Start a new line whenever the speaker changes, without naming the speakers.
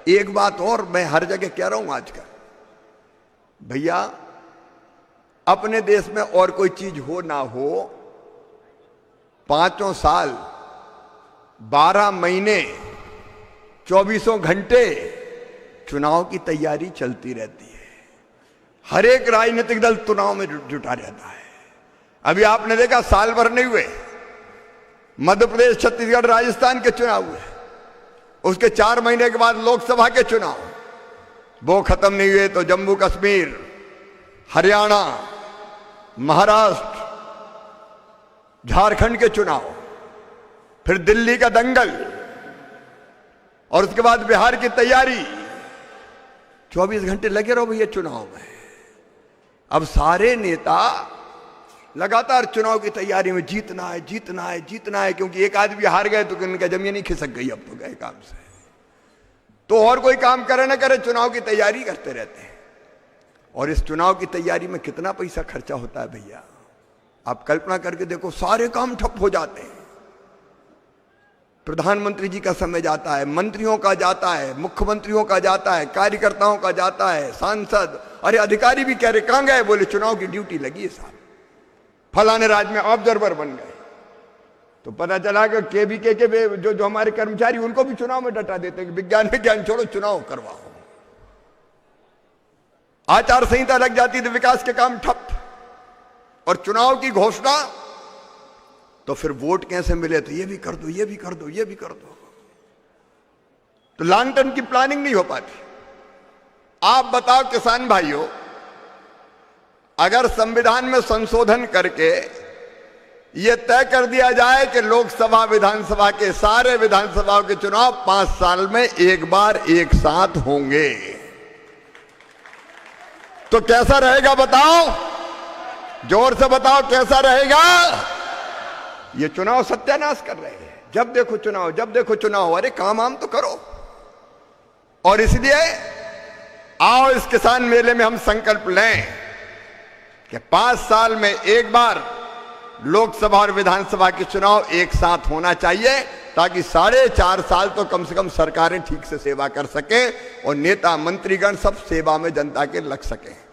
एक बात और मैं हर जगह कह रहा हूं आजकल, भैया अपने देश में और कोई चीज हो ना हो, 5 साल 12 महीने 24 घंटे चुनाव की तैयारी चलती रहती है। हर एक राजनीतिक दल चुनाव में जुटा रहता है। अभी आपने देखा साल भर नहीं हुए, मध्य प्रदेश, छत्तीसगढ़, राजस्थान के चुनाव हुए, उसके 4 महीने के बाद लोकसभा के चुनाव, वो खत्म नहीं हुए तो जम्मू कश्मीर, हरियाणा, महाराष्ट्र, झारखंड के चुनाव, फिर दिल्ली का दंगल, और उसके बाद बिहार की तैयारी। 24 घंटे लगे रहो भैया चुनाव में। अब सारे नेता लगातार चुनाव की तैयारी में जीतना है, जीतना है, जीतना है, क्योंकि एक आदमी हार गए तो उनका जमीन ही खिसक गई, अब तो गए काम से, तो और कोई काम करे ना करे चुनाव की तैयारी करते रहते हैं। और इस चुनाव की तैयारी में कितना पैसा खर्चा होता है भैया, आप कल्पना करके देखो। सारे काम ठप हो जाते हैं, प्रधानमंत्री जी का समय जाता है, मंत्रियों का जाता है, मुख्यमंत्रियों का जाता है, कार्यकर्ताओं का जाता है, सांसद, अरे अधिकारी भी कह रहे कहां गए, बोले चुनाव की ड्यूटी लगी है साहब, फलाने राज्य में ऑब्जर्वर बन गए। तो पता चला कि केबीके के जो हमारे कर्मचारी, उनको भी चुनाव में डटा देते हैं कि विज्ञान में ज्ञान छोड़ो, चुनाव करवाओ। आचार संहिता लग जाती तो विकास के काम ठप, और चुनाव की घोषणा तो फिर वोट कैसे मिले, तो ये भी कर दो, ये भी कर दो, ये भी कर दो, तो लॉन्ग टर्म की प्लानिंग नहीं हो पाती। आप बताओ किसान भाइयों, अगर संविधान में संशोधन करके यह तय कर दिया जाए कि लोकसभा विधानसभा के सारे विधानसभाओं के चुनाव 5 साल में एक बार एक साथ होंगे, तो कैसा रहेगा बताओ, जोर से बताओ कैसा रहेगा। ये चुनाव सत्यानाश कर रहे हैं, जब देखो चुनाव, जब देखो चुनाव, अरे काम आम तो करो। और इसलिए आओ इस किसान मेले में हम संकल्प लें कि 5 साल में एक बार लोकसभा और विधानसभा के चुनाव एक साथ होना चाहिए, ताकि 4.5 साल तो कम से कम सरकारें ठीक से सेवा कर सके और नेता मंत्रीगण सब सेवा में जनता के लग सके।